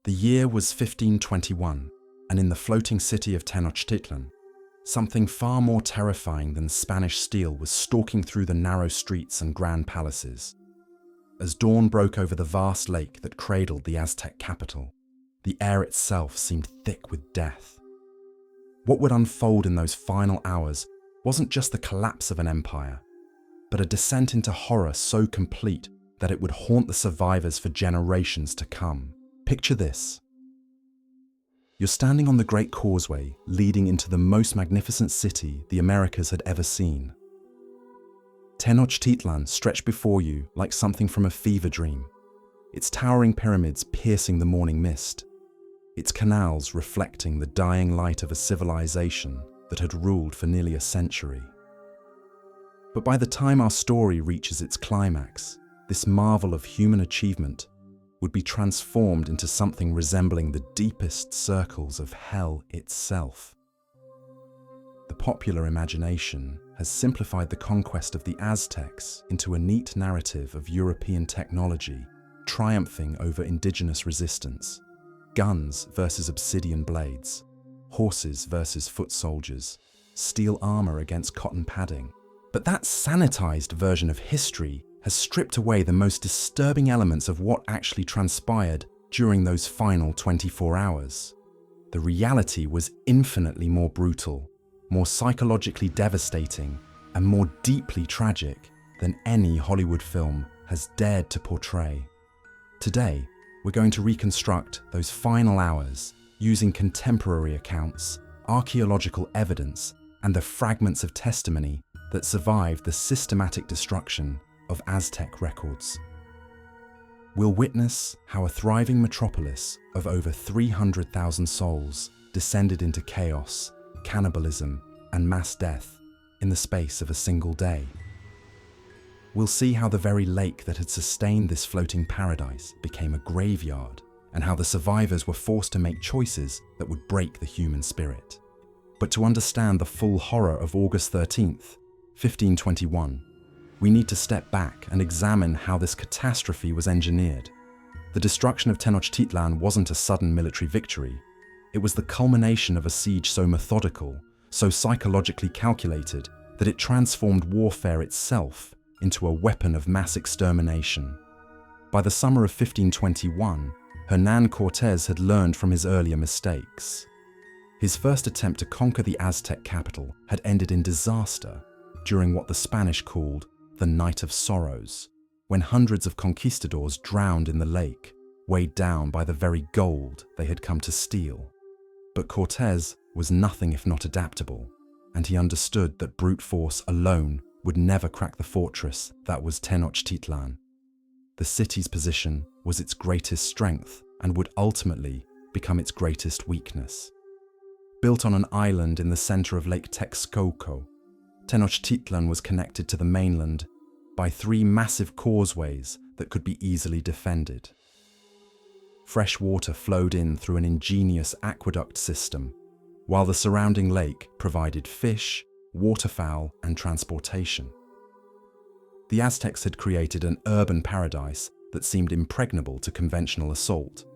The year was 1521, and in the floating city of Tenochtitlan, something far more terrifying than Spanish steel was stalking through the narrow streets and grand palaces. As dawn broke over the vast lake that cradled the Aztec capital, the air itself seemed thick with death. What would unfold in those final hours wasn't just the collapse of an empire, but a descent into horror so complete that it would haunt the survivors for generations to come. Picture this. You're standing on the Great Causeway leading into the most magnificent city the Americas had ever seen. Tenochtitlan stretched before you like something from a fever dream, its towering pyramids piercing the morning mist, its canals reflecting the dying light of a civilization that had ruled for nearly a century. But by the time our story reaches its climax, this marvel of human achievement would be transformed into something resembling the deepest circles of hell itself. The popular imagination has simplified the conquest of the Aztecs into a neat narrative of European technology triumphing over indigenous resistance, guns versus obsidian blades, horses versus foot soldiers, steel armor against cotton padding. But that sanitized version of history has stripped away the most disturbing elements of what actually transpired during those final 24 hours. The reality was infinitely more brutal, more psychologically devastating, and more deeply tragic than any Hollywood film has dared to portray. Today, we're going to reconstruct those final hours using contemporary accounts, archaeological evidence, and the fragments of testimony that survived the systematic destruction of Aztec records. We'll witness how a thriving metropolis of over 300,000 souls descended into chaos, cannibalism, and mass death in the space of a single day. We'll see how the very lake that had sustained this floating paradise became a graveyard, and how the survivors were forced to make choices that would break the human spirit. But to understand the full horror of August 13th, 1521, we need to step back and examine how this catastrophe was engineered. The destruction of Tenochtitlan wasn't a sudden military victory. It was the culmination of a siege so methodical, so psychologically calculated, that it transformed warfare itself into a weapon of mass extermination. By the summer of 1521, Hernán Cortés had learned from his earlier mistakes. His first attempt to conquer the Aztec capital had ended in disaster during what the Spanish called the Night of Sorrows, when hundreds of conquistadors drowned in the lake, weighed down by the very gold they had come to steal. But Cortés was nothing if not adaptable, and he understood that brute force alone would never crack the fortress that was Tenochtitlan. The city's position was its greatest strength and would ultimately become its greatest weakness. Built on an island in the center of Lake Texcoco, Tenochtitlan was connected to the mainland by 3 massive causeways that could be easily defended. Fresh water flowed in through an ingenious aqueduct system, while the surrounding lake provided fish, waterfowl, and transportation. The Aztecs had created an urban paradise that seemed impregnable to conventional assault.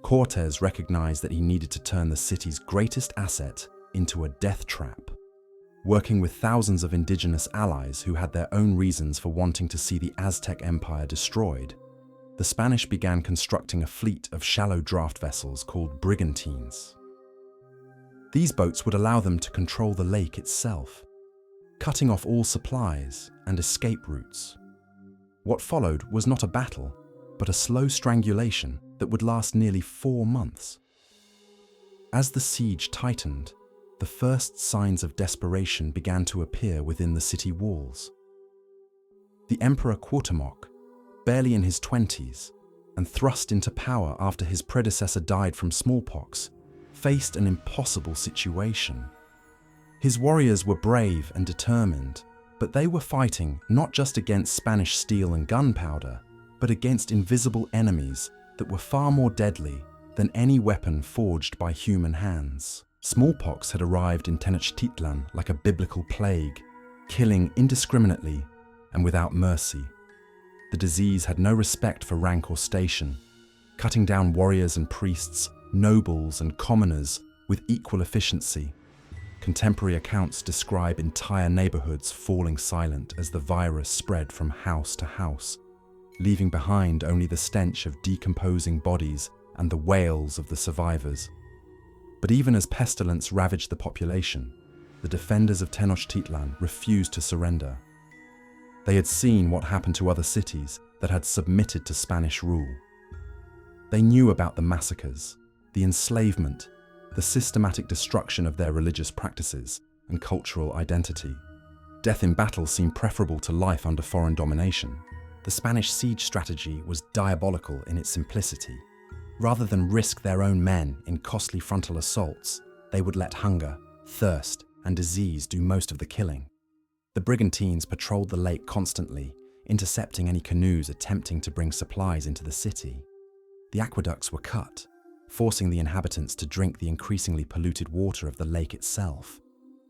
Cortés recognized that he needed to turn the city's greatest asset into a death trap. Working with thousands of indigenous allies who had their own reasons for wanting to see the Aztec Empire destroyed, the Spanish began constructing a fleet of shallow draft vessels called brigantines. These boats would allow them to control the lake itself, cutting off all supplies and escape routes. What followed was not a battle, but a slow strangulation that would last nearly 4 months. As the siege tightened, the first signs of desperation began to appear within the city walls. The Emperor Cuauhtémoc, barely in his 20s, and thrust into power after his predecessor died from smallpox, faced an impossible situation. His warriors were brave and determined, but they were fighting not just against Spanish steel and gunpowder, but against invisible enemies that were far more deadly than any weapon forged by human hands. Smallpox had arrived in Tenochtitlan like a biblical plague, killing indiscriminately and without mercy. The disease had no respect for rank or station, cutting down warriors and priests, nobles and commoners with equal efficiency. Contemporary accounts describe entire neighborhoods falling silent as the virus spread from house to house, leaving behind only the stench of decomposing bodies and the wails of the survivors. But even as pestilence ravaged the population, the defenders of Tenochtitlan refused to surrender. They had seen what happened to other cities that had submitted to Spanish rule. They knew about the massacres, the enslavement, the systematic destruction of their religious practices and cultural identity. Death in battle seemed preferable to life under foreign domination. The Spanish siege strategy was diabolical in its simplicity. Rather than risk their own men in costly frontal assaults, they would let hunger, thirst, and disease do most of the killing. The brigantines patrolled the lake constantly, intercepting any canoes attempting to bring supplies into the city. The aqueducts were cut, forcing the inhabitants to drink the increasingly polluted water of the lake itself.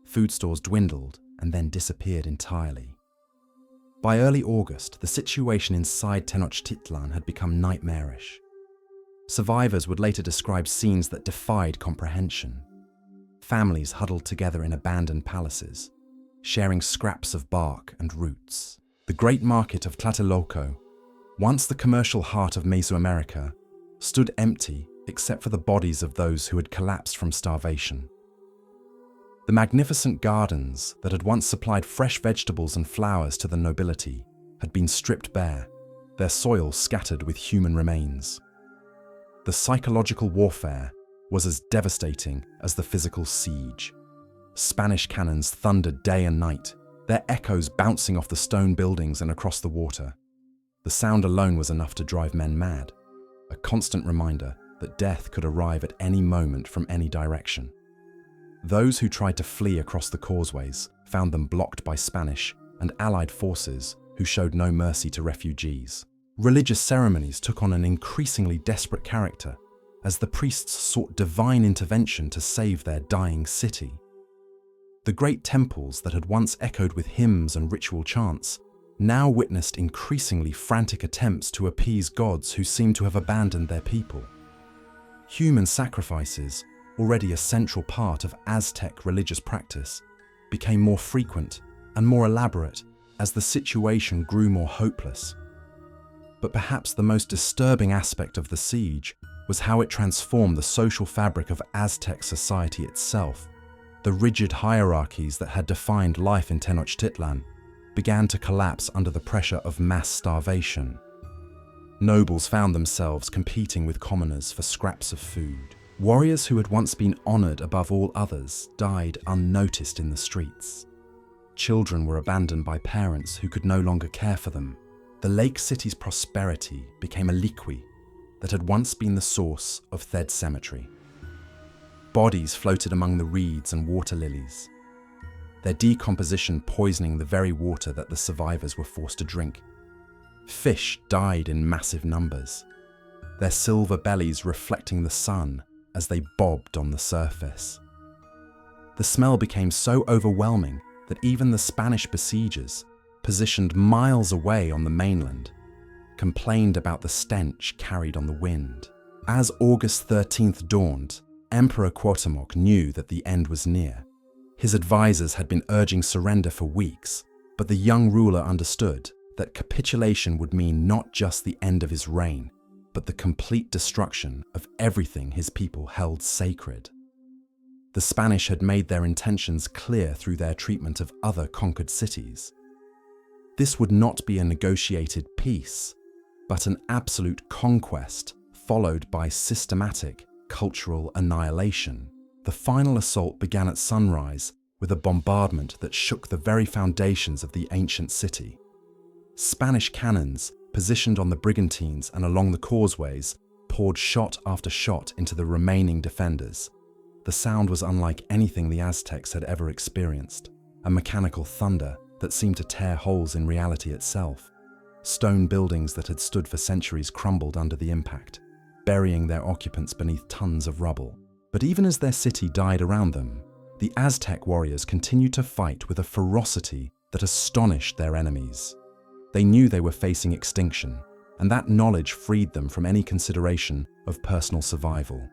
Food stores dwindled and then disappeared entirely. By early August, the situation inside Tenochtitlan had become nightmarish. Survivors would later describe scenes that defied comprehension. Families huddled together in abandoned palaces, sharing scraps of bark and roots. The great market of Tlatelolco, once the commercial heart of Mesoamerica, stood empty except for the bodies of those who had collapsed from starvation. The magnificent gardens that had once supplied fresh vegetables and flowers to the nobility had been stripped bare, their soil scattered with human remains. The psychological warfare was as devastating as the physical siege. Spanish cannons thundered day and night, their echoes bouncing off the stone buildings and across the water. The sound alone was enough to drive men mad, a constant reminder that death could arrive at any moment from any direction. Those who tried to flee across the causeways found them blocked by Spanish and Allied forces who showed no mercy to refugees. Religious ceremonies took on an increasingly desperate character as the priests sought divine intervention to save their dying city. The great temples that had once echoed with hymns and ritual chants now witnessed increasingly frantic attempts to appease gods who seemed to have abandoned their people. Human sacrifices, already a central part of Aztec religious practice, became more frequent and more elaborate as the situation grew more hopeless. But perhaps the most disturbing aspect of the siege was how it transformed the social fabric of Aztec society itself. The rigid hierarchies that had defined life in Tenochtitlan began to collapse under the pressure of mass starvation. Nobles found themselves competing with commoners for scraps of food. Warriors who had once been honored above all others died unnoticed in the streets. Children were abandoned by parents who could no longer care for them. The lake city's prosperity became a liquid that had once been the source of Thed cemetery. Bodies floated among the reeds and water lilies, their decomposition poisoning the very water that the survivors were forced to drink. Fish died in massive numbers, their silver bellies reflecting the sun as they bobbed on the surface. The smell became so overwhelming that even the Spanish besiegers, positioned miles away on the mainland, complained about the stench carried on the wind. As August 13th dawned, Emperor Cuauhtémoc knew that the end was near. His advisors had been urging surrender for weeks, but the young ruler understood that capitulation would mean not just the end of his reign, but the complete destruction of everything his people held sacred. The Spanish had made their intentions clear through their treatment of other conquered cities. This would not be a negotiated peace, but an absolute conquest followed by systematic cultural annihilation. The final assault began at sunrise with a bombardment that shook the very foundations of the ancient city. Spanish cannons, positioned on the brigantines and along the causeways, poured shot after shot into the remaining defenders. The sound was unlike anything the Aztecs had ever experienced, a mechanical thunder that seemed to tear holes in reality itself. Stone buildings that had stood for centuries crumbled under the impact, burying their occupants beneath tons of rubble. But even as their city died around them, the Aztec warriors continued to fight with a ferocity that astonished their enemies. They knew they were facing extinction, and that knowledge freed them from any consideration of personal survival.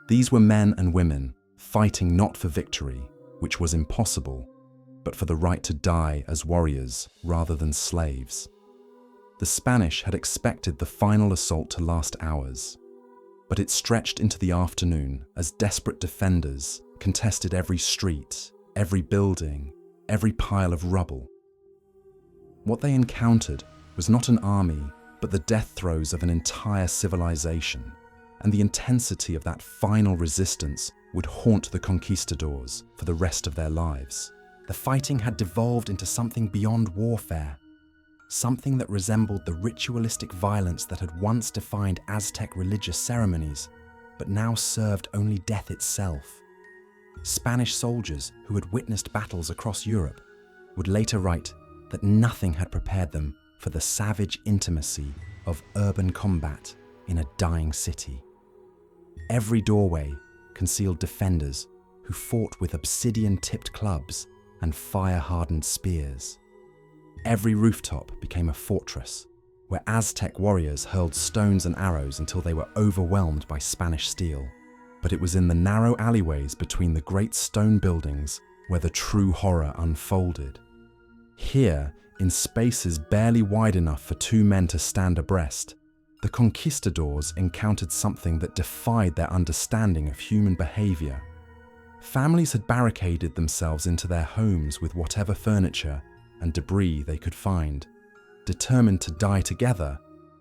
These were men and women fighting not for victory, which was impossible, but for the right to die as warriors rather than slaves. The Spanish had expected the final assault to last hours, but it stretched into the afternoon as desperate defenders contested every street, every building, every pile of rubble. What they encountered was not an army, but the death throes of an entire civilization, and the intensity of that final resistance would haunt the conquistadors for the rest of their lives. The fighting had devolved into something beyond warfare, something that resembled the ritualistic violence that had once defined Aztec religious ceremonies, but now served only death itself. Spanish soldiers who had witnessed battles across Europe would later write that nothing had prepared them for the savage intimacy of urban combat in a dying city. Every doorway concealed defenders who fought with obsidian-tipped clubs and fire-hardened spears. Every rooftop became a fortress, where Aztec warriors hurled stones and arrows until they were overwhelmed by Spanish steel. But it was in the narrow alleyways between the great stone buildings where the true horror unfolded. Here, in spaces barely wide enough for two men to stand abreast, the conquistadors encountered something that defied their understanding of human behavior. Families had barricaded themselves into their homes with whatever furniture and debris they could find, determined to die together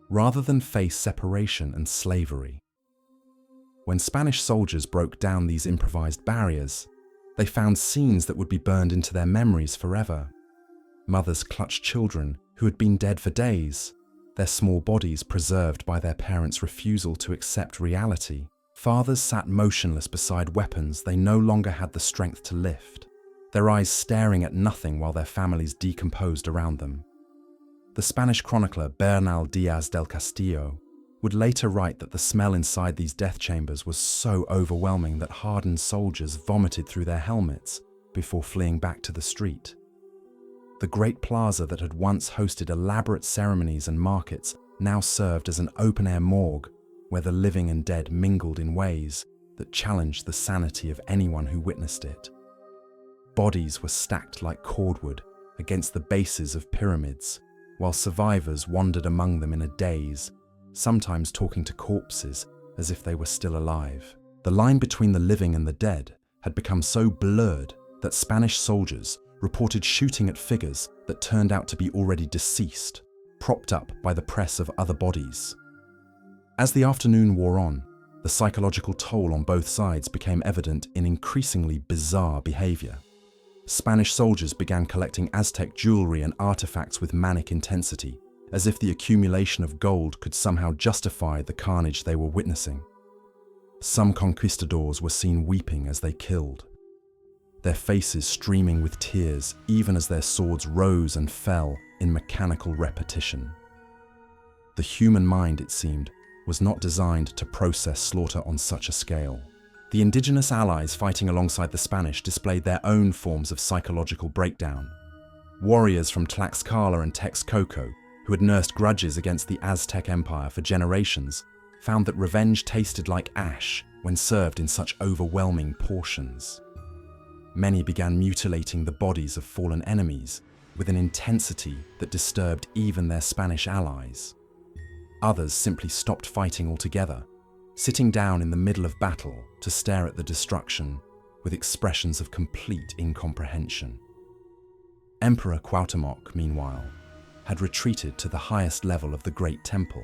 rather than face separation and slavery. When Spanish soldiers broke down these improvised barriers, they found scenes that would be burned into their memories forever. Mothers clutched children who had been dead for days, their small bodies preserved by their parents' refusal to accept reality. Fathers sat motionless beside weapons they no longer had the strength to lift, their eyes staring at nothing while their families decomposed around them. The Spanish chronicler Bernal Diaz del Castillo would later write that the smell inside these death chambers was so overwhelming that hardened soldiers vomited through their helmets before fleeing back to the street. The great plaza that had once hosted elaborate ceremonies and markets now served as an open-air morgue where the living and dead mingled in ways that challenged the sanity of anyone who witnessed it. Bodies were stacked like cordwood against the bases of pyramids, while survivors wandered among them in a daze, sometimes talking to corpses as if they were still alive. The line between the living and the dead had become so blurred that Spanish soldiers reported shooting at figures that turned out to be already deceased, propped up by the press of other bodies. As the afternoon wore on, the psychological toll on both sides became evident in increasingly bizarre behavior. Spanish soldiers began collecting Aztec jewelry and artifacts with manic intensity, as if the accumulation of gold could somehow justify the carnage they were witnessing. Some conquistadors were seen weeping as they killed, their faces streaming with tears even as their swords rose and fell in mechanical repetition. The human mind, it seemed, was not designed to process slaughter on such a scale. The indigenous allies fighting alongside the Spanish displayed their own forms of psychological breakdown. Warriors from Tlaxcala and Texcoco, who had nursed grudges against the Aztec Empire for generations, found that revenge tasted like ash when served in such overwhelming portions. Many began mutilating the bodies of fallen enemies with an intensity that disturbed even their Spanish allies. Others simply stopped fighting altogether, sitting down in the middle of battle to stare at the destruction with expressions of complete incomprehension. Emperor Cuauhtémoc, meanwhile, had retreated to the highest level of the Great Temple,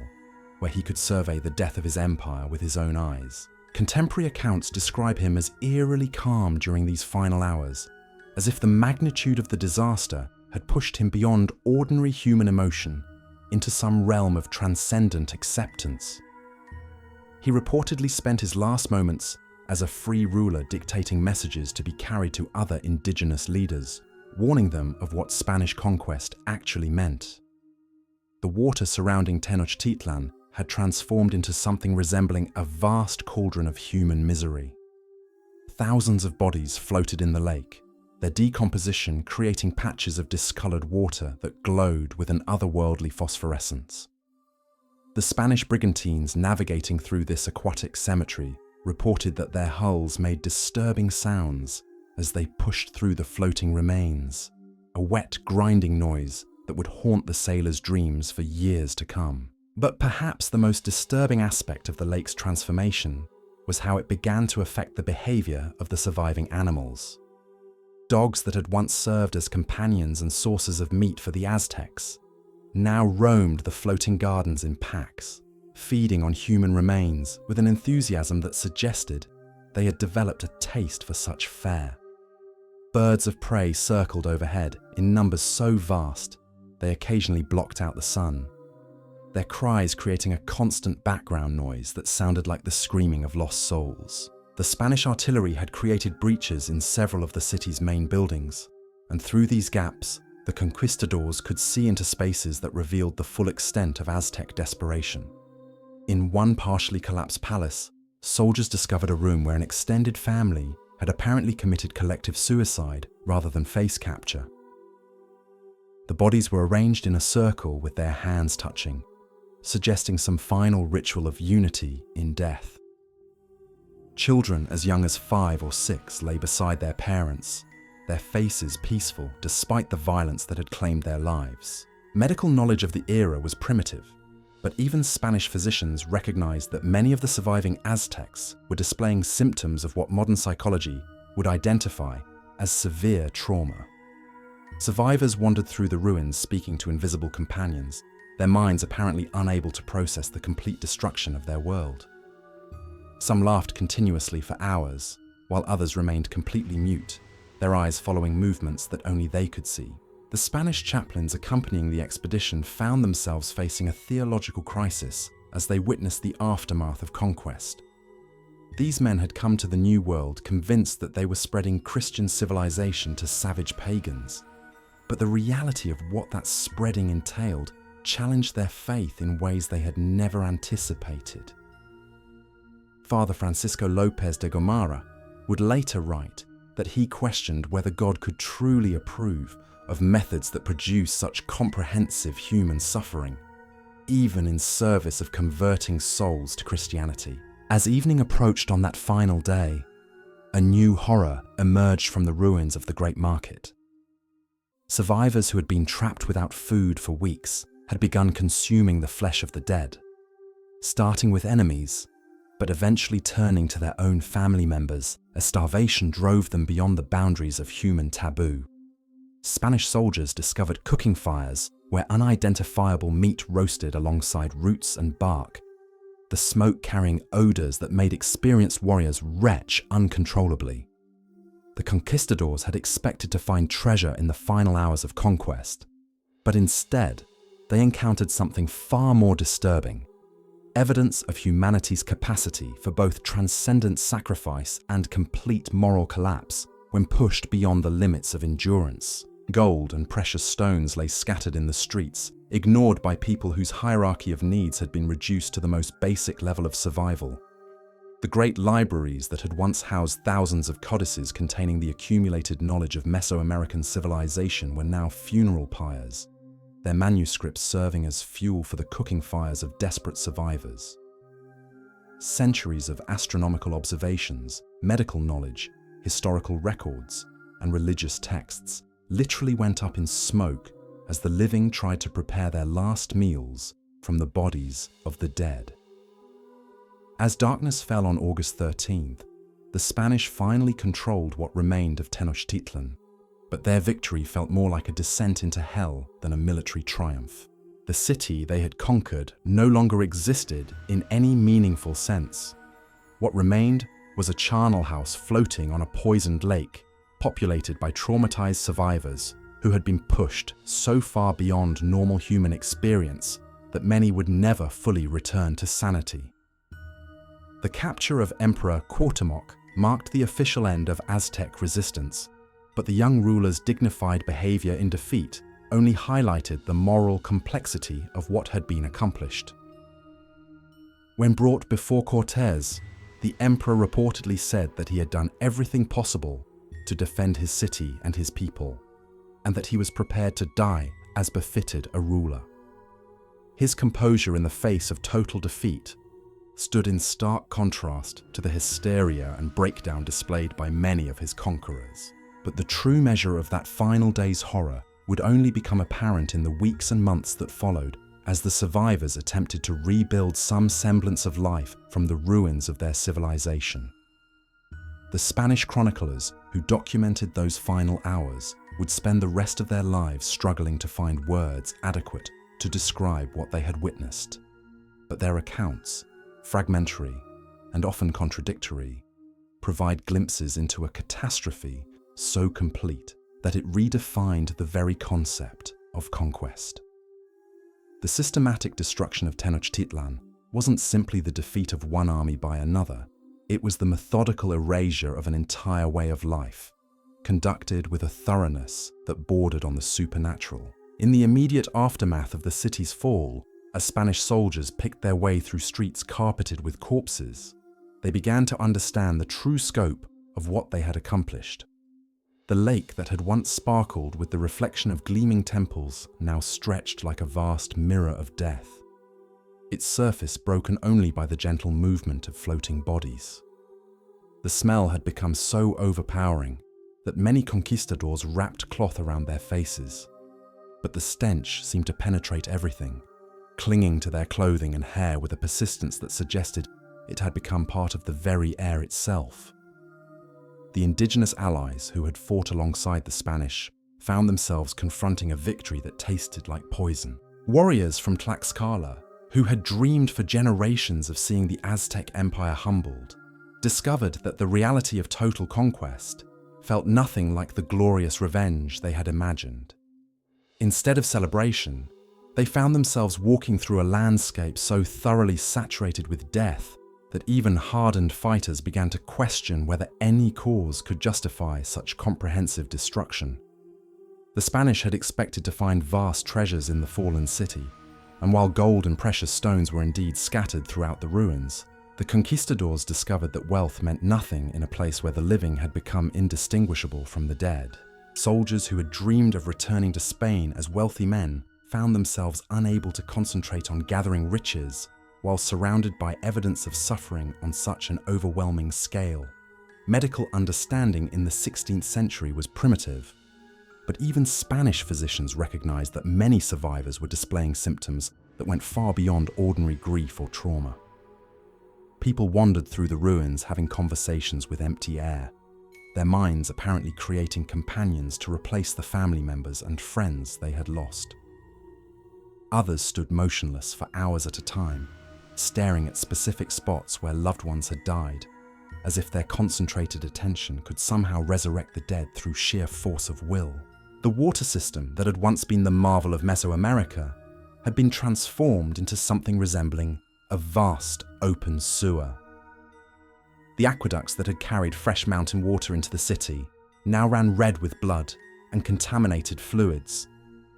where he could survey the death of his empire with his own eyes. Contemporary accounts describe him as eerily calm during these final hours, as if the magnitude of the disaster had pushed him beyond ordinary human emotion into some realm of transcendent acceptance. He reportedly spent his last moments as a free ruler dictating messages to be carried to other indigenous leaders, warning them of what Spanish conquest actually meant. The water surrounding Tenochtitlan had transformed into something resembling a vast cauldron of human misery. Thousands of bodies floated in the lake, their decomposition creating patches of discolored water that glowed with an otherworldly phosphorescence. The Spanish brigantines navigating through this aquatic cemetery reported that their hulls made disturbing sounds as they pushed through the floating remains, a wet, grinding noise that would haunt the sailors' dreams for years to come. But perhaps the most disturbing aspect of the lake's transformation was how it began to affect the behavior of the surviving animals. Dogs that had once served as companions and sources of meat for the Aztecs now roamed the floating gardens in packs, feeding on human remains with an enthusiasm that suggested they had developed a taste for such fare. Birds of prey circled overhead in numbers so vast they occasionally blocked out the sun, their cries creating a constant background noise that sounded like the screaming of lost souls. The Spanish artillery had created breaches in several of the city's main buildings, and through these gaps, the conquistadors could see into spaces that revealed the full extent of Aztec desperation. In one partially collapsed palace, soldiers discovered a room where an extended family had apparently committed collective suicide rather than face capture. The bodies were arranged in a circle with their hands touching, suggesting some final ritual of unity in death. Children as young as 5 or 6 lay beside their parents, their faces peaceful despite the violence that had claimed their lives. Medical knowledge of the era was primitive, but even Spanish physicians recognized that many of the surviving Aztecs were displaying symptoms of what modern psychology would identify as severe trauma. Survivors wandered through the ruins speaking to invisible companions, their minds apparently unable to process the complete destruction of their world. Some laughed continuously for hours, while others remained completely mute, their eyes following movements that only they could see. The Spanish chaplains accompanying the expedition found themselves facing a theological crisis as they witnessed the aftermath of conquest. These men had come to the New World convinced that they were spreading Christian civilization to savage pagans, but the reality of what that spreading entailed challenged their faith in ways they had never anticipated. Father Francisco López de Gomara would later write that he questioned whether God could truly approve of methods that produce such comprehensive human suffering, even in service of converting souls to Christianity. As evening approached on that final day, a new horror emerged from the ruins of the Great Market. Survivors who had been trapped without food for weeks had begun consuming the flesh of the dead, starting with enemies, but eventually turning to their own family members as starvation drove them beyond the boundaries of human taboo. Spanish soldiers discovered cooking fires where unidentifiable meat roasted alongside roots and bark, the smoke carrying odors that made experienced warriors retch uncontrollably. The conquistadors had expected to find treasure in the final hours of conquest, but instead, they encountered something far more disturbing: evidence of humanity's capacity for both transcendent sacrifice and complete moral collapse when pushed beyond the limits of endurance. Gold and precious stones lay scattered in the streets, ignored by people whose hierarchy of needs had been reduced to the most basic level of survival. The great libraries that had once housed thousands of codices containing the accumulated knowledge of Mesoamerican civilization were now funeral pyres, their manuscripts serving as fuel for the cooking fires of desperate survivors. Centuries of astronomical observations, medical knowledge, historical records, and religious texts literally went up in smoke as the living tried to prepare their last meals from the bodies of the dead. As darkness fell on August 13th, the Spanish finally controlled what remained of Tenochtitlan, but their victory felt more like a descent into hell than a military triumph. The city they had conquered no longer existed in any meaningful sense. What remained was a charnel house floating on a poisoned lake, populated by traumatized survivors who had been pushed so far beyond normal human experience that many would never fully return to sanity. The capture of Emperor Cuauhtémoc marked the official end of Aztec resistance, but the young ruler's dignified behavior in defeat only highlighted the moral complexity of what had been accomplished. When brought before Cortés, the emperor reportedly said that he had done everything possible to defend his city and his people, and that he was prepared to die as befitted a ruler. His composure in the face of total defeat stood in stark contrast to the hysteria and breakdown displayed by many of his conquerors. But the true measure of that final day's horror would only become apparent in the weeks and months that followed, as the survivors attempted to rebuild some semblance of life from the ruins of their civilization. The Spanish chroniclers who documented those final hours would spend the rest of their lives struggling to find words adequate to describe what they had witnessed. But their accounts, fragmentary and often contradictory, provide glimpses into a catastrophe so complete that it redefined the very concept of conquest. The systematic destruction of Tenochtitlan wasn't simply the defeat of one army by another, it was the methodical erasure of an entire way of life, conducted with a thoroughness that bordered on the supernatural. In the immediate aftermath of the city's fall, as Spanish soldiers picked their way through streets carpeted with corpses, they began to understand the true scope of what they had accomplished. The lake that had once sparkled with the reflection of gleaming temples now stretched like a vast mirror of death, its surface broken only by the gentle movement of floating bodies. The smell had become so overpowering that many conquistadors wrapped cloth around their faces, but the stench seemed to penetrate everything, clinging to their clothing and hair with a persistence that suggested it had become part of the very air itself. The indigenous allies who had fought alongside the Spanish found themselves confronting a victory that tasted like poison. Warriors from Tlaxcala, who had dreamed for generations of seeing the Aztec Empire humbled, discovered that the reality of total conquest felt nothing like the glorious revenge they had imagined. Instead of celebration, they found themselves walking through a landscape so thoroughly saturated with death that even hardened fighters began to question whether any cause could justify such comprehensive destruction. The Spanish had expected to find vast treasures in the fallen city, and while gold and precious stones were indeed scattered throughout the ruins, the conquistadors discovered that wealth meant nothing in a place where the living had become indistinguishable from the dead. Soldiers who had dreamed of returning to Spain as wealthy men found themselves unable to concentrate on gathering riches while surrounded by evidence of suffering on such an overwhelming scale. Medical understanding in the 16th century was primitive, but even Spanish physicians recognized that many survivors were displaying symptoms that went far beyond ordinary grief or trauma. People wandered through the ruins having conversations with empty air, their minds apparently creating companions to replace the family members and friends they had lost. Others stood motionless for hours at a time, staring at specific spots where loved ones had died, as if their concentrated attention could somehow resurrect the dead through sheer force of will. The water system that had once been the marvel of Mesoamerica had been transformed into something resembling a vast open sewer. The aqueducts that had carried fresh mountain water into the city now ran red with blood and contaminated fluids,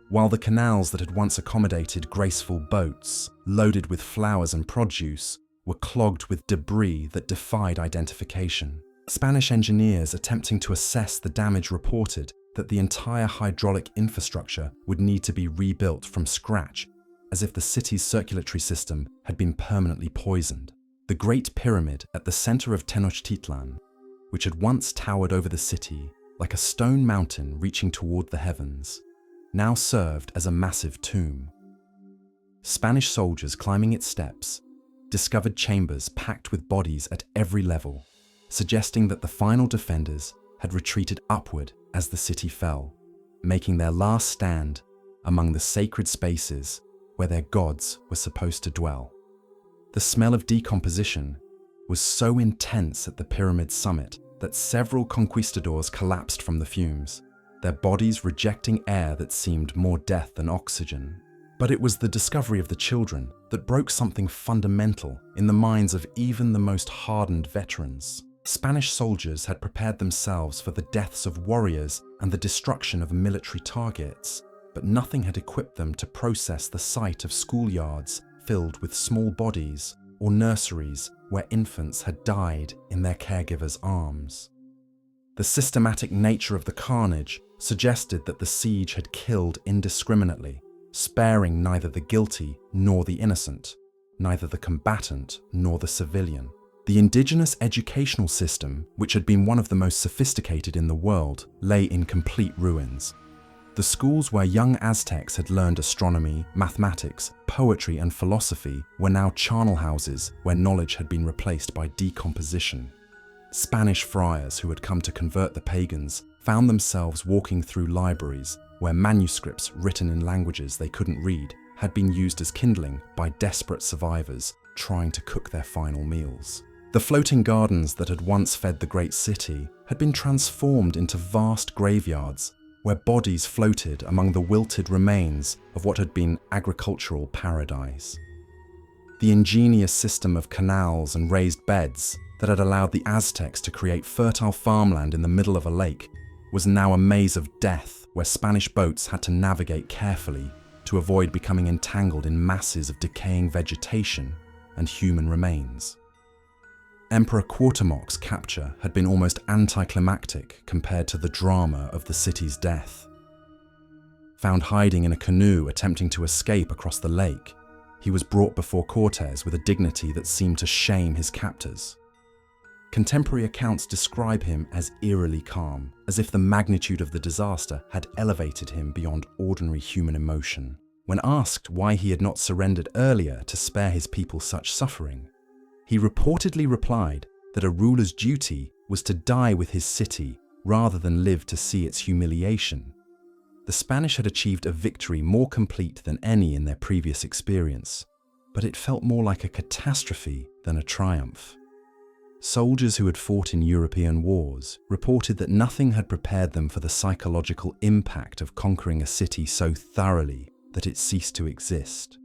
while the canals that had once accommodated graceful boats loaded with flowers and produce were clogged with debris that defied identification. Spanish engineers attempting to assess the damage reported that the entire hydraulic infrastructure would need to be rebuilt from scratch, as if the city's circulatory system had been permanently poisoned. The Great Pyramid at the center of Tenochtitlan, which had once towered over the city like a stone mountain reaching toward the heavens, now served as a massive tomb. Spanish soldiers climbing its steps discovered chambers packed with bodies at every level, suggesting that the final defenders had retreated upward as the city fell, making their last stand among the sacred spaces where their gods were supposed to dwell. The smell of decomposition was so intense at the pyramid's summit that several conquistadors collapsed from the fumes, their bodies rejecting air that seemed more death than oxygen. But it was the discovery of the children that broke something fundamental in the minds of even the most hardened veterans. Spanish soldiers had prepared themselves for the deaths of warriors and the destruction of military targets, but nothing had equipped them to process the sight of schoolyards filled with small bodies or nurseries where infants had died in their caregivers' arms. The systematic nature of the carnage suggested that the siege had killed indiscriminately, sparing neither the guilty nor the innocent, neither the combatant nor the civilian. The indigenous educational system, which had been one of the most sophisticated in the world, lay in complete ruins. The schools where young Aztecs had learned astronomy, mathematics, poetry, and philosophy were now charnel houses where knowledge had been replaced by decomposition. Spanish friars who had come to convert the pagans found themselves walking through libraries where manuscripts written in languages they couldn't read had been used as kindling by desperate survivors trying to cook their final meals. The floating gardens that had once fed the great city had been transformed into vast graveyards where bodies floated among the wilted remains of what had been agricultural paradise. The ingenious system of canals and raised beds that had allowed the Aztecs to create fertile farmland in the middle of a lake was now a maze of death where Spanish boats had to navigate carefully to avoid becoming entangled in masses of decaying vegetation and human remains. Emperor Cuauhtémoc's capture had been almost anticlimactic compared to the drama of the city's death. Found hiding in a canoe attempting to escape across the lake, he was brought before Cortés with a dignity that seemed to shame his captors. Contemporary accounts describe him as eerily calm, as if the magnitude of the disaster had elevated him beyond ordinary human emotion. When asked why he had not surrendered earlier to spare his people such suffering, he reportedly replied that a ruler's duty was to die with his city rather than live to see its humiliation. The Spanish had achieved a victory more complete than any in their previous experience, but it felt more like a catastrophe than a triumph. Soldiers who had fought in European wars reported that nothing had prepared them for the psychological impact of conquering a city so thoroughly that it ceased to exist.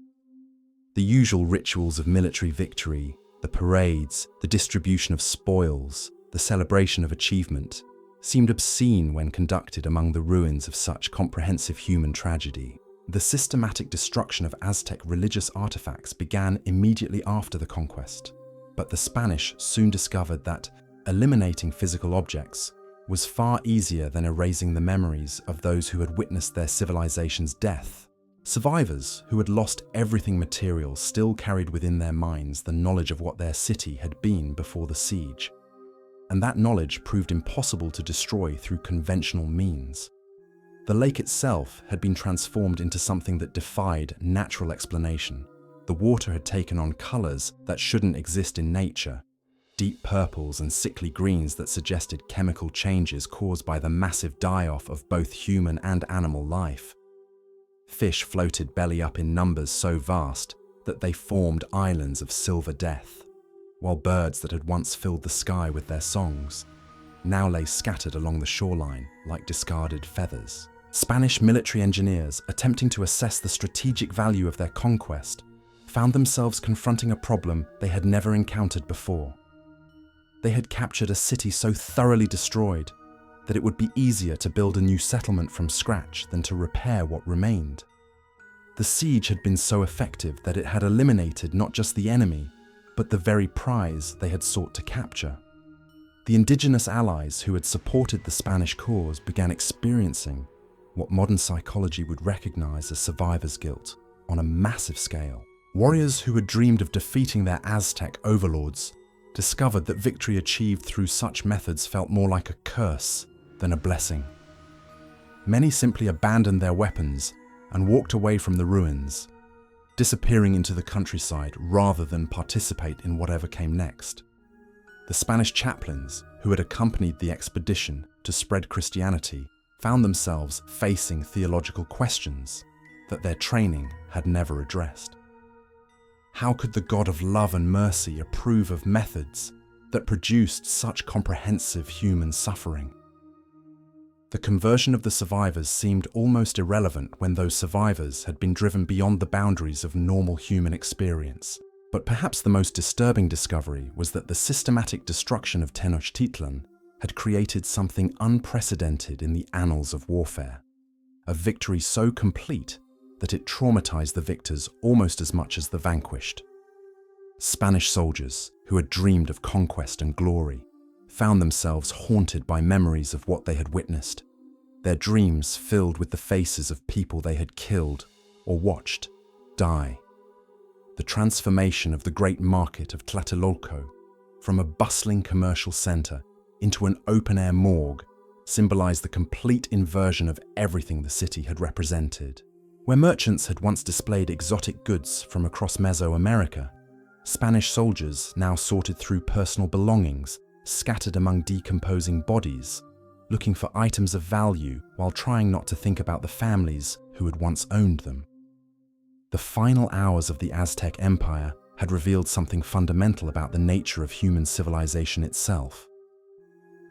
The usual rituals of military victory, the parades, the distribution of spoils, the celebration of achievement, seemed obscene when conducted among the ruins of such comprehensive human tragedy. The systematic destruction of Aztec religious artifacts began immediately after the conquest, but the Spanish soon discovered that eliminating physical objects was far easier than erasing the memories of those who had witnessed their civilization's death. Survivors who had lost everything material still carried within their minds the knowledge of what their city had been before the siege, and that knowledge proved impossible to destroy through conventional means. The lake itself had been transformed into something that defied natural explanation. The water had taken on colors that shouldn't exist in nature, deep purples and sickly greens that suggested chemical changes caused by the massive die-off of both human and animal life. Fish floated belly up in numbers so vast that they formed islands of silver death, while birds that had once filled the sky with their songs now lay scattered along the shoreline like discarded feathers. Spanish military engineers, attempting to assess the strategic value of their conquest, found themselves confronting a problem they had never encountered before. They had captured a city so thoroughly destroyed that it would be easier to build a new settlement from scratch than to repair what remained. The siege had been so effective that it had eliminated not just the enemy, but the very prize they had sought to capture. The indigenous allies who had supported the Spanish cause began experiencing what modern psychology would recognize as survivor's guilt on a massive scale. Warriors who had dreamed of defeating their Aztec overlords discovered that victory achieved through such methods felt more like a curse than a blessing. Many simply abandoned their weapons and walked away from the ruins, disappearing into the countryside rather than participate in whatever came next. The Spanish chaplains who had accompanied the expedition to spread Christianity found themselves facing theological questions that their training had never addressed. How could the God of love and mercy approve of methods that produced such comprehensive human suffering? The conversion of the survivors seemed almost irrelevant when those survivors had been driven beyond the boundaries of normal human experience. But perhaps the most disturbing discovery was that the systematic destruction of Tenochtitlan had created something unprecedented in the annals of warfare, a victory so complete that it traumatized the victors almost as much as the vanquished. Spanish soldiers who had dreamed of conquest and glory found themselves haunted by memories of what they had witnessed, their dreams filled with the faces of people they had killed or watched, die. The transformation of the great market of Tlatelolco from a bustling commercial center into an open-air morgue symbolized the complete inversion of everything the city had represented. Where merchants had once displayed exotic goods from across Mesoamerica, Spanish soldiers now sorted through personal belongings scattered among decomposing bodies, looking for items of value while trying not to think about the families who had once owned them. The final hours of the Aztec Empire had revealed something fundamental about the nature of human civilization itself.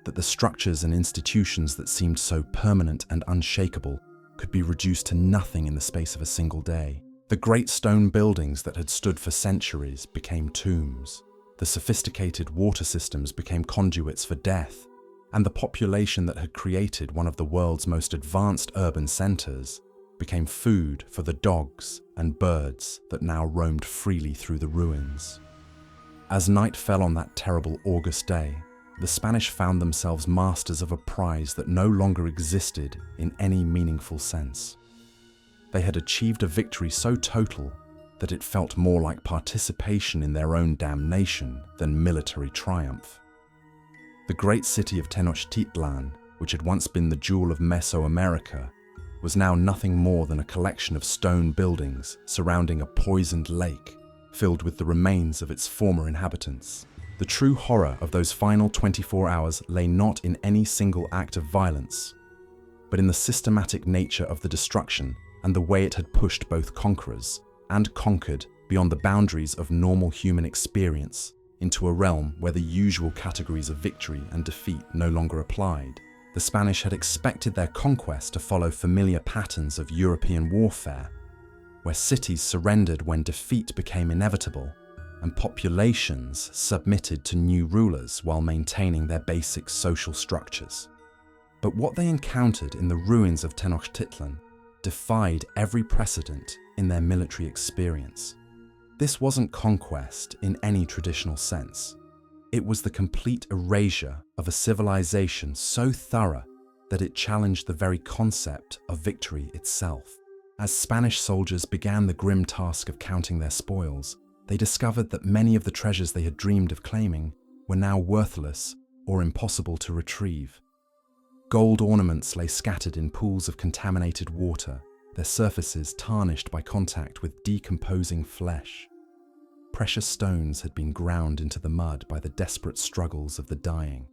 That the structures and institutions that seemed so permanent and unshakable could be reduced to nothing in the space of a single day. The great stone buildings that had stood for centuries became tombs. The sophisticated water systems became conduits for death, and the population that had created one of the world's most advanced urban centers became food for the dogs and birds that now roamed freely through the ruins. As night fell on that terrible August day, the Spanish found themselves masters of a prize that no longer existed in any meaningful sense. They had achieved a victory so total that it felt more like participation in their own damnation than military triumph. The great city of Tenochtitlan, which had once been the jewel of Mesoamerica, was now nothing more than a collection of stone buildings surrounding a poisoned lake filled with the remains of its former inhabitants. The true horror of those final 24 hours lay not in any single act of violence, but in the systematic nature of the destruction and the way it had pushed both conquerors and conquered beyond the boundaries of normal human experience into a realm where the usual categories of victory and defeat no longer applied. The Spanish had expected their conquest to follow familiar patterns of European warfare, where cities surrendered when defeat became inevitable, and populations submitted to new rulers while maintaining their basic social structures. But what they encountered in the ruins of Tenochtitlan defied every precedent in their military experience. This wasn't conquest in any traditional sense. It was the complete erasure of a civilization so thorough that it challenged the very concept of victory itself. As Spanish soldiers began the grim task of counting their spoils, they discovered that many of the treasures they had dreamed of claiming were now worthless or impossible to retrieve. Gold ornaments lay scattered in pools of contaminated water, their surfaces tarnished by contact with decomposing flesh. Precious stones had been ground into the mud by the desperate struggles of the dying.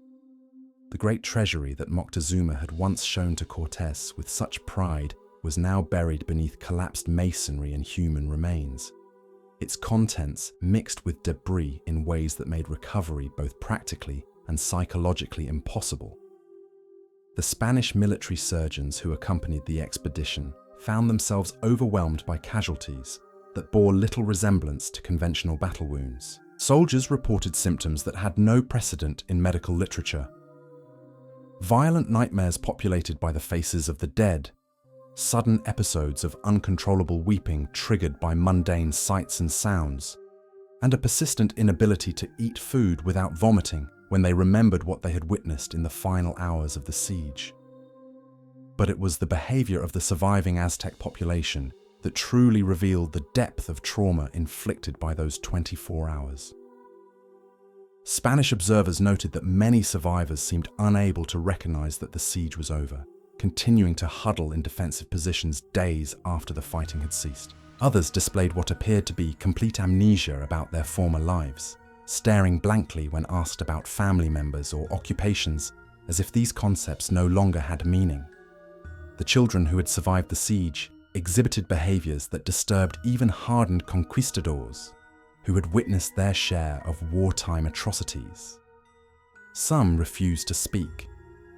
The great treasury that Moctezuma had once shown to Cortés with such pride was now buried beneath collapsed masonry and human remains. Its contents mixed with debris in ways that made recovery both practically and psychologically impossible. The Spanish military surgeons who accompanied the expedition found themselves overwhelmed by casualties that bore little resemblance to conventional battle wounds. Soldiers reported symptoms that had no precedent in medical literature. Violent nightmares populated by the faces of the dead, sudden episodes of uncontrollable weeping triggered by mundane sights and sounds, and a persistent inability to eat food without vomiting when they remembered what they had witnessed in the final hours of the siege. But it was the behavior of the surviving Aztec population that truly revealed the depth of trauma inflicted by those 24 hours. Spanish observers noted that many survivors seemed unable to recognize that the siege was over, continuing to huddle in defensive positions days after the fighting had ceased. Others displayed what appeared to be complete amnesia about their former lives, staring blankly when asked about family members or occupations, as if these concepts no longer had meaning. The children who had survived the siege exhibited behaviors that disturbed even hardened conquistadors who had witnessed their share of wartime atrocities. Some refused to speak,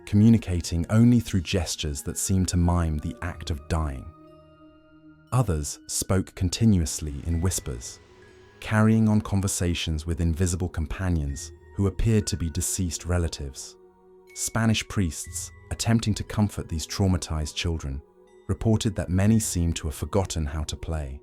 communicating only through gestures that seemed to mime the act of dying. Others spoke continuously in whispers, carrying on conversations with invisible companions who appeared to be deceased relatives. Spanish priests, attempting to comfort these traumatized children, reported that many seemed to have forgotten how to play,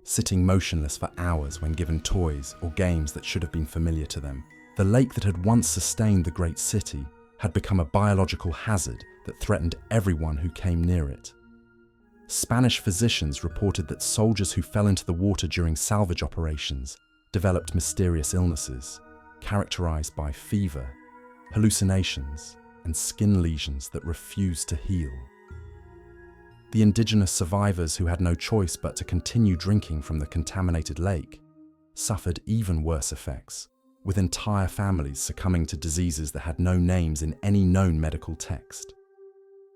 sitting motionless for hours when given toys or games that should have been familiar to them. The lake that had once sustained the great city had become a biological hazard that threatened everyone who came near it. Spanish physicians reported that soldiers who fell into the water during salvage operations developed mysterious illnesses, characterized by fever, hallucinations, and skin lesions that refused to heal. The indigenous survivors who had no choice but to continue drinking from the contaminated lake suffered even worse effects, with entire families succumbing to diseases that had no names in any known medical text.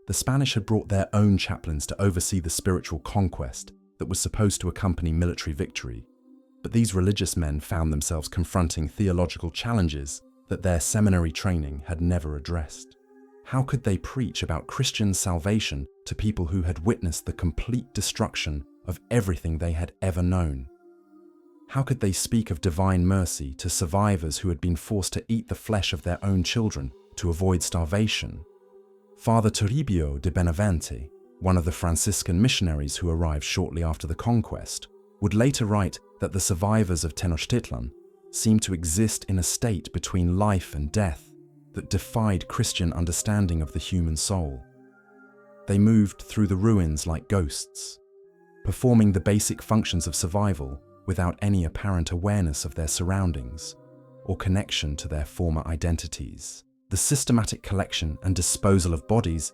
The Spanish had brought their own chaplains to oversee the spiritual conquest that was supposed to accompany military victory, but these religious men found themselves confronting theological challenges that their seminary training had never addressed. How could they preach about Christian salvation to people who had witnessed the complete destruction of everything they had ever known? How could they speak of divine mercy to survivors who had been forced to eat the flesh of their own children to avoid starvation? Father Toribio de Benavente, one of the Franciscan missionaries who arrived shortly after the conquest, would later write that the survivors of Tenochtitlan seemed to exist in a state between life and death that defied Christian understanding of the human soul. They moved through the ruins like ghosts, performing the basic functions of survival without any apparent awareness of their surroundings or connection to their former identities. The systematic collection and disposal of bodies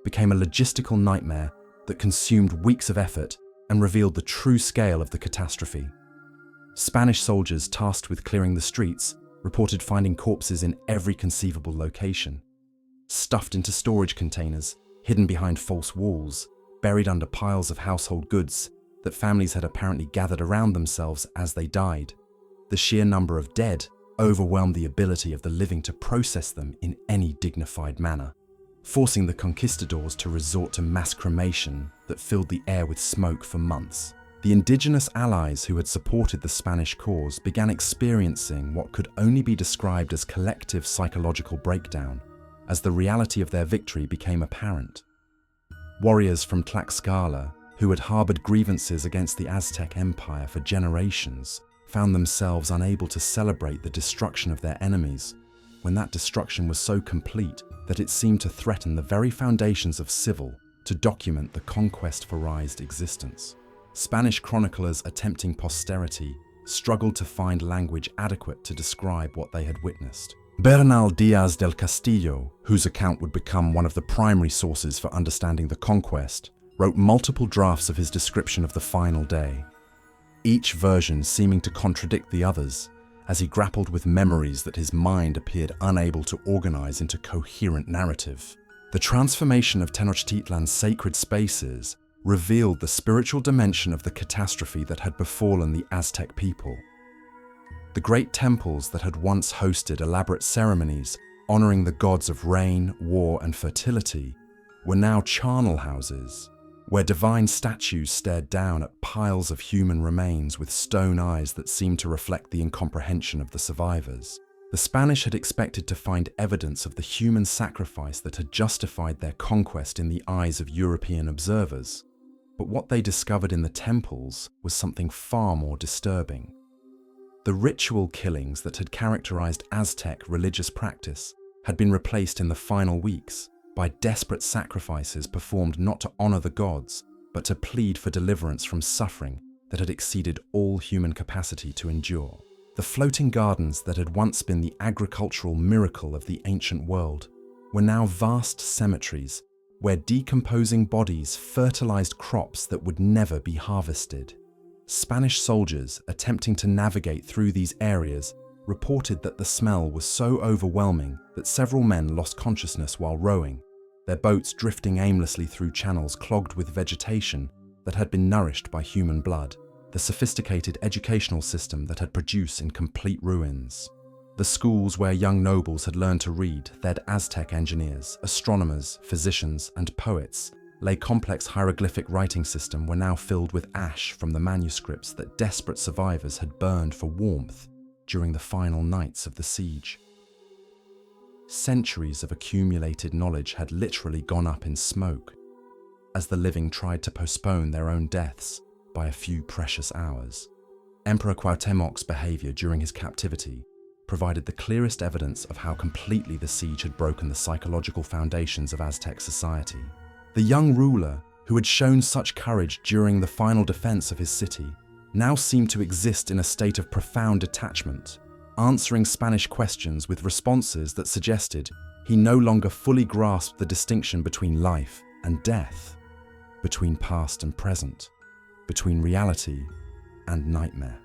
became a logistical nightmare that consumed weeks of effort and revealed the true scale of the catastrophe. Spanish soldiers tasked with clearing the streets reported finding corpses in every conceivable location, stuffed into storage containers, hidden behind false walls, buried under piles of household goods that families had apparently gathered around themselves as they died. The sheer number of dead overwhelmed the ability of the living to process them in any dignified manner, forcing the conquistadors to resort to mass cremation that filled the air with smoke for months. The indigenous allies who had supported the Spanish cause began experiencing what could only be described as collective psychological breakdown as the reality of their victory became apparent. Warriors from Tlaxcala, who had harbored grievances against the Aztec Empire for generations, found themselves unable to celebrate the destruction of their enemies when that destruction was so complete that it seemed to threaten the very foundations of civil to document the conquest-forized existence. Spanish chroniclers attempting posterity struggled to find language adequate to describe what they had witnessed. Bernal Díaz del Castillo, whose account would become one of the primary sources for understanding the conquest, wrote multiple drafts of his description of the final day, each version seeming to contradict the others as he grappled with memories that his mind appeared unable to organize into coherent narrative. The transformation of Tenochtitlan's sacred spaces revealed the spiritual dimension of the catastrophe that had befallen the Aztec people. The great temples that had once hosted elaborate ceremonies honoring the gods of rain, war, and fertility were now charnel houses, where divine statues stared down at piles of human remains with stone eyes that seemed to reflect the incomprehension of the survivors. The Spanish had expected to find evidence of the human sacrifice that had justified their conquest in the eyes of European observers, but what they discovered in the temples was something far more disturbing. The ritual killings that had characterized Aztec religious practice had been replaced in the final weeks by desperate sacrifices performed not to honor the gods, but to plead for deliverance from suffering that had exceeded all human capacity to endure. The floating gardens that had once been the agricultural miracle of the ancient world were now vast cemeteries where decomposing bodies fertilized crops that would never be harvested. Spanish soldiers attempting to navigate through these areas reported that the smell was so overwhelming that several men lost consciousness while rowing, their boats drifting aimlessly through channels clogged with vegetation that had been nourished by human blood, the sophisticated educational system that had produced in complete ruins. The schools where young nobles had learned to read, their Aztec engineers, astronomers, physicians, and poets, lay complex hieroglyphic writing system were now filled with ash from the manuscripts that desperate survivors had burned for warmth during the final nights of the siege. Centuries of accumulated knowledge had literally gone up in smoke as the living tried to postpone their own deaths by a few precious hours. Emperor Cuauhtémoc's behavior during his captivity provided the clearest evidence of how completely the siege had broken the psychological foundations of Aztec society. The young ruler, who had shown such courage during the final defense of his city, now seemed to exist in a state of profound detachment, answering Spanish questions with responses that suggested he no longer fully grasped the distinction between life and death, between past and present, between reality and nightmare.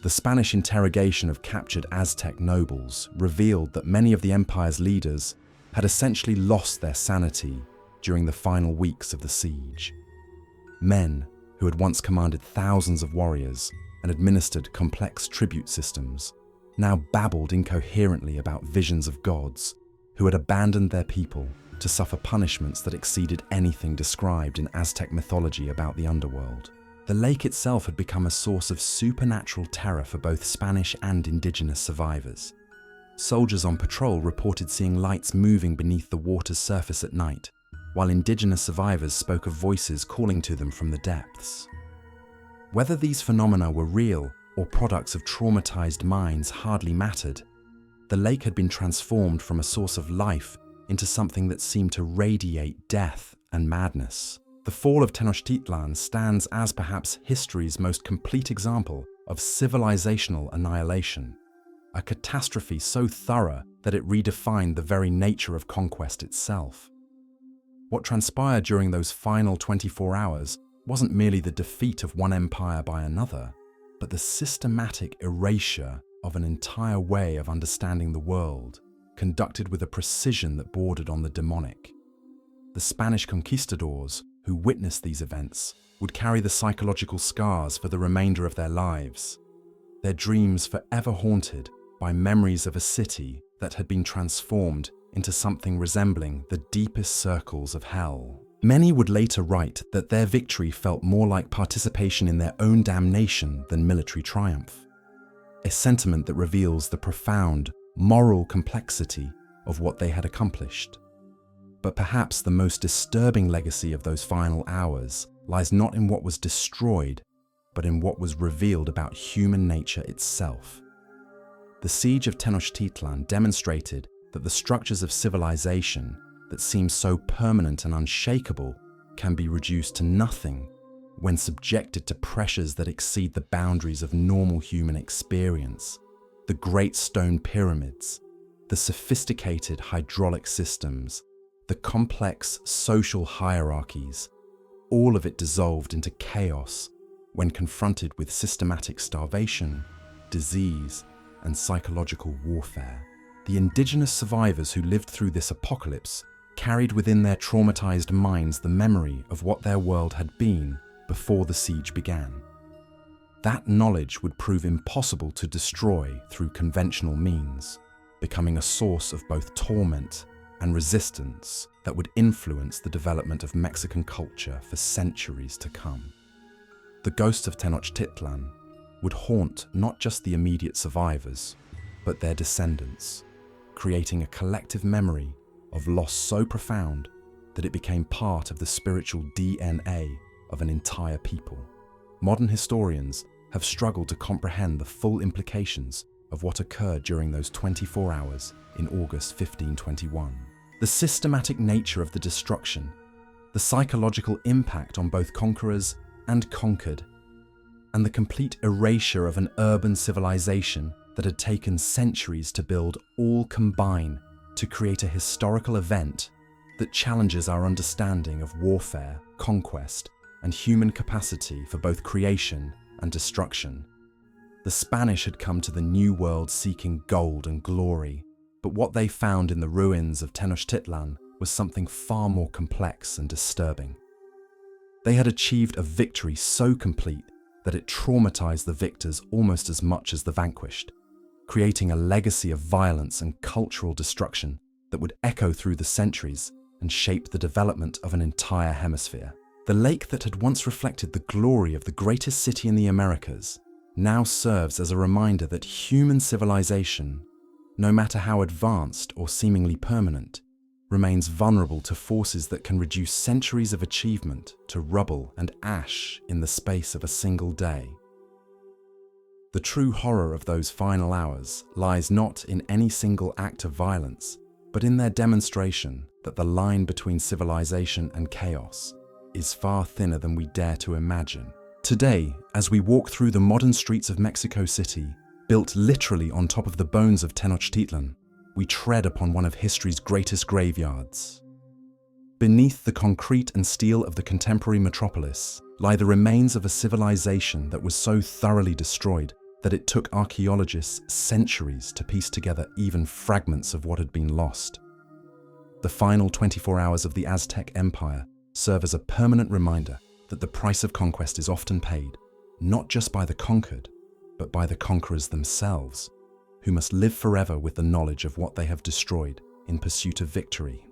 The Spanish interrogation of captured Aztec nobles revealed that many of the empire's leaders had essentially lost their sanity during the final weeks of the siege. Men who had once commanded thousands of warriors and administered complex tribute systems now babbled incoherently about visions of gods who had abandoned their people to suffer punishments that exceeded anything described in Aztec mythology about the underworld. The lake itself had become a source of supernatural terror for both Spanish and indigenous survivors. Soldiers on patrol reported seeing lights moving beneath the water's surface at night, while indigenous survivors spoke of voices calling to them from the depths. Whether these phenomena were real or products of traumatized minds hardly mattered. The lake had been transformed from a source of life into something that seemed to radiate death and madness. The fall of Tenochtitlan stands as perhaps history's most complete example of civilizational annihilation, a catastrophe so thorough that it redefined the very nature of conquest itself. What transpired during those final 24 hours wasn't merely the defeat of one empire by another, but the systematic erasure of an entire way of understanding the world, conducted with a precision that bordered on the demonic. The Spanish conquistadors who witnessed these events would carry the psychological scars for the remainder of their lives, their dreams forever haunted by memories of a city that had been transformed into something resembling the deepest circles of hell. Many would later write that their victory felt more like participation in their own damnation than military triumph, a sentiment that reveals the profound moral complexity of what they had accomplished. But perhaps the most disturbing legacy of those final hours lies not in what was destroyed, but in what was revealed about human nature itself. The siege of Tenochtitlan demonstrated that the structures of civilization that seem so permanent and unshakable can be reduced to nothing when subjected to pressures that exceed the boundaries of normal human experience. The great stone pyramids, the sophisticated hydraulic systems, the complex social hierarchies, all of it dissolved into chaos when confronted with systematic starvation, disease, and psychological warfare. The indigenous survivors who lived through this apocalypse carried within their traumatized minds the memory of what their world had been before the siege began. That knowledge would prove impossible to destroy through conventional means, becoming a source of both torment and resistance that would influence the development of Mexican culture for centuries to come. The ghost of Tenochtitlan would haunt not just the immediate survivors, but their descendants, creating a collective memory of loss so profound that it became part of the spiritual DNA of an entire people. Modern historians have struggled to comprehend the full implications of what occurred during those 24 hours in August 1521. The systematic nature of the destruction, the psychological impact on both conquerors and conquered, and the complete erasure of an urban civilization that had taken centuries to build all combine to create a historical event that challenges our understanding of warfare, conquest, and human capacity for both creation and destruction. The Spanish had come to the New World seeking gold and glory, but what they found in the ruins of Tenochtitlan was something far more complex and disturbing. They had achieved a victory so complete that it traumatized the victors almost as much as the vanquished, creating a legacy of violence and cultural destruction that would echo through the centuries and shape the development of an entire hemisphere. The lake that had once reflected the glory of the greatest city in the Americas now serves as a reminder that human civilization, no matter how advanced or seemingly permanent, remains vulnerable to forces that can reduce centuries of achievement to rubble and ash in the space of a single day. The true horror of those final hours lies not in any single act of violence, but in their demonstration that the line between civilization and chaos, is far thinner than we dare to imagine. Today, as we walk through the modern streets of Mexico City, built literally on top of the bones of Tenochtitlan, we tread upon one of history's greatest graveyards. Beneath the concrete and steel of the contemporary metropolis lie the remains of a civilization that was so thoroughly destroyed that it took archaeologists centuries to piece together even fragments of what had been lost. The final 24 hours of the Aztec Empire serve as a permanent reminder that the price of conquest is often paid, not just by the conquered, but by the conquerors themselves, who must live forever with the knowledge of what they have destroyed in pursuit of victory.